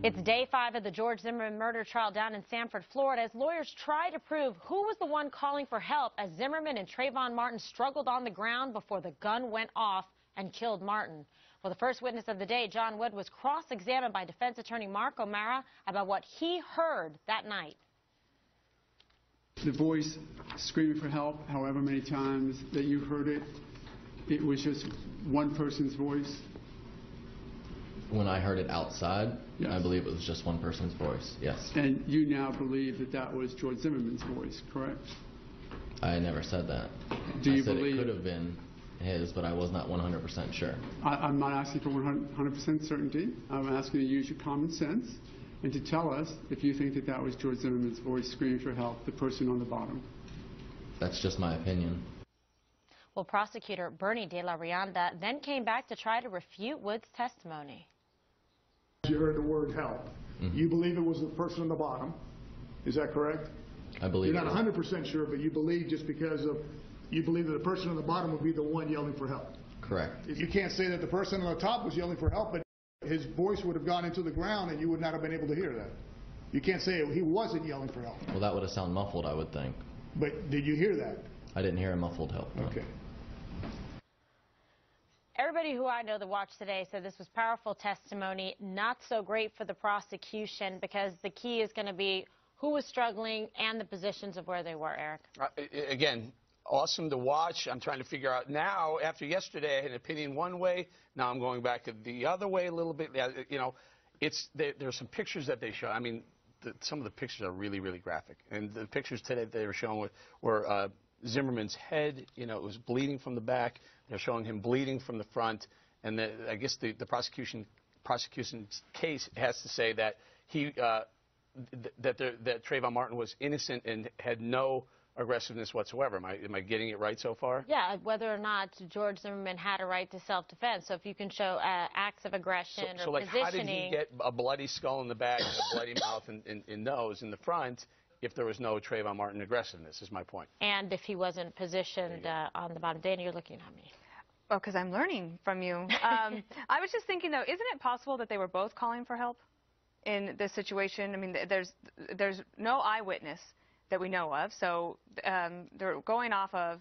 It's day 5 of the George Zimmerman murder trial down in Sanford, Florida, as lawyers try to prove who was the one calling for help as Zimmerman and Trayvon Martin struggled on the ground before the gun went off and killed Martin. Well, the first witness of the day, John Wood, was cross-examined by defense attorney Mark O'Mara about what he heard that night. The voice screaming for help, however many times that you heard it, it was just one person's voice? When I heard it outside, yes. I believe it was just one person's voice, yes. And you now believe that that was George Zimmerman's voice, correct? I never said that. Do you I said believe it could have been his, but I was not 100% sure. I'm not asking for 100% certainty. I'm asking you to use your common sense and to tell us if you think that that was George Zimmerman's voice screaming for help, the person on the bottom. That's just my opinion. Well, prosecutor Bernie De La Rianda then came back to try to refute Wood's testimony. You heard the word help. Mm-hmm. You believe it was the person on the bottom. Is that correct? I believe You're not 100% sure, but you believe just because of, you believe that the person on the bottom would be the one yelling for help. Correct. You can't say that the person on the top was yelling for help, but his voice would have gone into the ground and you would not have been able to hear that. You can't say he wasn't yelling for help. Well, that would have sounded muffled, I would think. But did you hear that? I didn't hear a muffled help. No. Okay. Everybody who I know that watched today said this was powerful testimony, not so great for the prosecution, because the key is going to be who was struggling and the positions of where they were, Eric. Again, awesome to watch. I'm trying to figure out now, after yesterday, I had an opinion one way. Now I'm going back the other way a little bit. You know, there's some pictures that they show. I mean, some of the pictures are really, really graphic. And the pictures today that they were showing were Zimmerman's head, you know, it was bleeding from the back. They're showing him bleeding from the front. And I guess the prosecution's case has to say that that Trayvon Martin was innocent and had no aggressiveness whatsoever. Am I getting it right so far? Yeah, whether or not George Zimmerman had a right to self-defense. So if you can show acts of aggression so or like, positioning. how did he get a bloody skull in the back, and a bloody mouth and nose in the front if there was no Trayvon Martin aggressiveness, is my point. And if he wasn't positioned on the bottom. Dana, you're looking at me. Oh, because I'm learning from you. I was just thinking, though, isn't it possible that they were both calling for help in this situation? I mean, there's no eyewitness that we know of, so they're going off of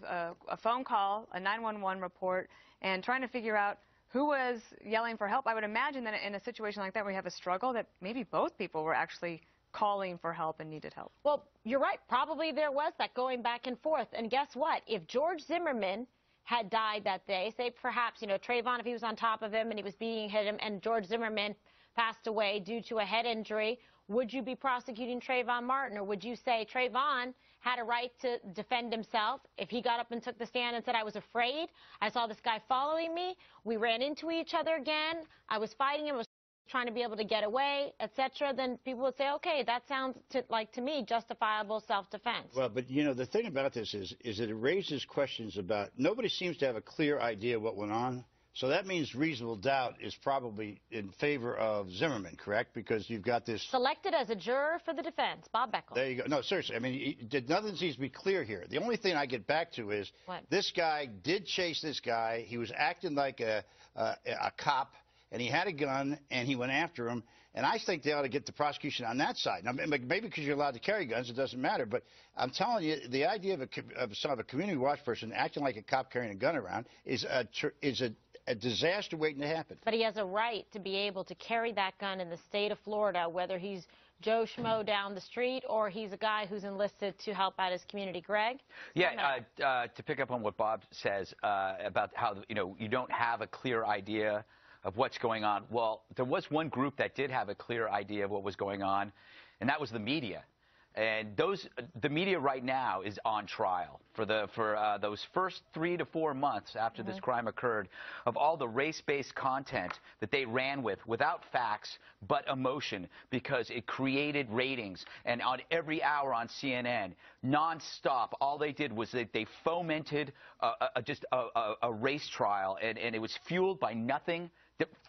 a phone call, a 911 report, and trying to figure out who was yelling for help. I would imagine that in a situation like that where you have a struggle, that maybe both people were actually calling for help and needed help. Well, you're right. Probably there was that going back and forth. And guess what? If George Zimmerman had died that day, say perhaps, you know, Trayvon, if he was on top of him and he was beating him, and George Zimmerman passed away due to a head injury, would you be prosecuting Trayvon Martin, or would you say Trayvon had a right to defend himself if he got up and took the stand and said, I was afraid, I saw this guy following me, we ran into each other again, I was fighting him, I was trying to be able to get away, etc., then people would say, okay, that sounds like to me justifiable self-defense. Well, but you know, the thing about this is that it raises questions about, nobody seems to have a clear idea what went on. So that means reasonable doubt is probably in favor of Zimmerman, correct? Because you've got this... Selected as a juror for the defense, Bob Beckel. There you go. No, seriously. I mean, nothing seems to be clear here. The only thing I get back to is this guy did chase this guy. He was acting like a cop, and he had a gun, and he went after him. And I think they ought to get the prosecution on that side. Now, maybe because you're allowed to carry guns, it doesn't matter. But I'm telling you, the idea of a community watch person acting like a cop carrying a gun around is a disaster waiting to happen. But he has a right to be able to carry that gun in the state of Florida, whether he's Joe Schmo down the street or he's a guy who's enlisted to help out his community. Greg? Yeah, to pick up on what Bob says about how, you know, you don't have a clear idea of what's going on. Well, there was one group that did have a clear idea of what was going on, and that was the media. And the media right now is on trial for those first 3 to 4 months after this crime occurred, of all the race-based content that they ran with, without facts but emotion, because it created ratings. And on every hour on CNN, nonstop, all they did was that they fomented just a race trial, and it was fueled by nothing.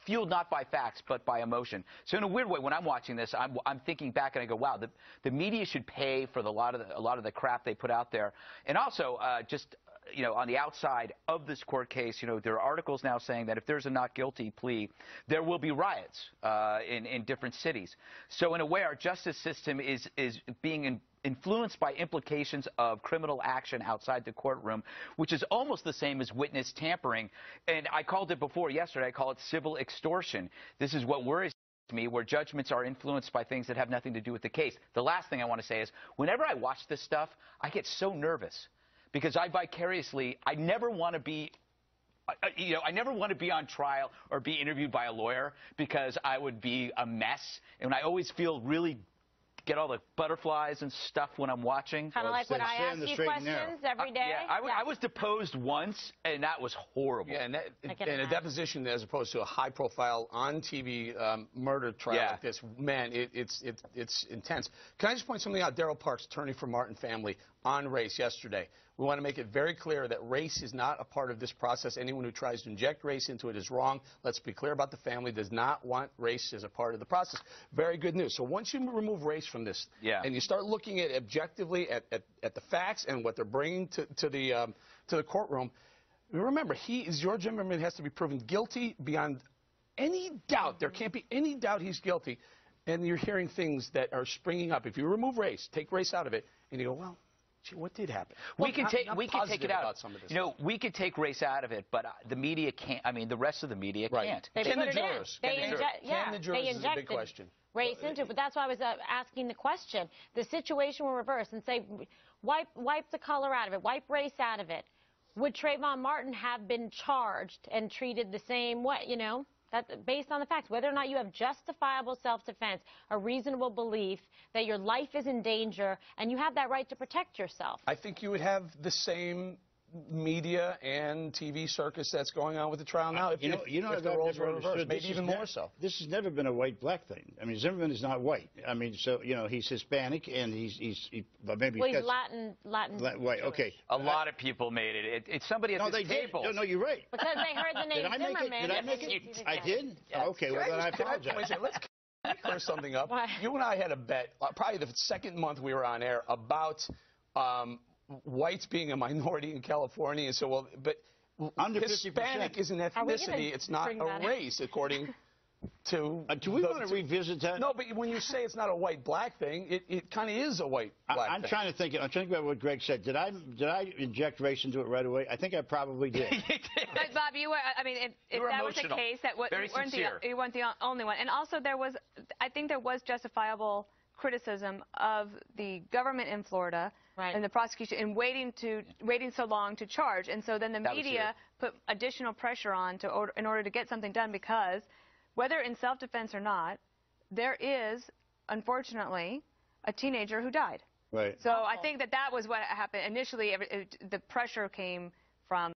Fueled not by facts, but by emotion. So in a weird way, when I'm watching this, I'm thinking back and I go, wow, the media should pay for a lot of the crap they put out there. And also, just on the outside of this court case, there are articles now saying that if there's a not guilty plea, there will be riots in different cities. So in a way, our justice system is being influenced by implications of criminal action outside the courtroom, which is almost the same as witness tampering. And I called it before yesterday. I call it civil extortion. This is what worries me, where judgments are influenced by things that have nothing to do with the case. The last thing I want to say is, whenever I watch this stuff, I get so nervous because I never want to be I never want to be on trial or be interviewed by a lawyer because I would be a mess, and I always feel really get all the butterflies and stuff when I'm watching. Kind of like when I ask you questions every day. I was deposed once, and that was horrible. Yeah, and a deposition as opposed to a high-profile on-TV murder trial like this, man, it's intense. Can I just point something out? Daryl Parks, attorney for Martin family, on race yesterday. We want to make it very clear that race is not a part of this process. Anyone who tries to inject race into it is wrong. Let's be clear about the family does not want race as a part of the process. Very good news. So once you remove race from this and you start looking at objectively at the facts and what they're bringing to the courtroom, remember, George Zimmerman has to be proven guilty beyond any doubt. There can't be any doubt he's guilty. And you're hearing things that are springing up. If you remove race, take race out of it, and you go, well, what did happen? We can take it out. We could take race out of it, but the media can't. I mean, the rest of the media can't. Can the jurors? Can the jurors is a big question. Race into it, but that's why I was asking the question. The situation will reverse and say, wipe the color out of it, wipe race out of it. Would Trayvon Martin have been charged and treated the same way? That's based on the facts, whether or not you have justifiable self-defense, a reasonable belief that your life is in danger, and you have that right to protect yourself. I think you would have the same media and TV circus that's going on with the trial now. If the roles were reversed, maybe even more so. This has never been a white-black thing. I mean, Zimmerman is not white. I mean, so he's Hispanic and he's maybe he's Latin. White. Okay. A lot of people made it. It's somebody at this table. No, you're right. Because they heard the name Zimmerman. Did I make it? I did. Okay. Well, then I apologize. Let's clear something up. You and I had a bet, probably the second month we were on air, about whites being a minority in California, and so but under Hispanic 50%. is an ethnicity. It's not a race, according to. Do we want to revisit that? No, but when you say it's not a white-black thing, it kind of is a white-black thing. I'm trying to think about what Greg said. Did I inject race into it right away? I think I probably did. But Bob, if that was the case, you weren't the only one. And also, I think there was justifiable criticism of the government in Florida and the prosecution in waiting so long to charge, and so then the media put additional pressure on in order to get something done, because whether in self-defense or not, there is unfortunately a teenager who died. Right. So I think that was what happened initially. The pressure came from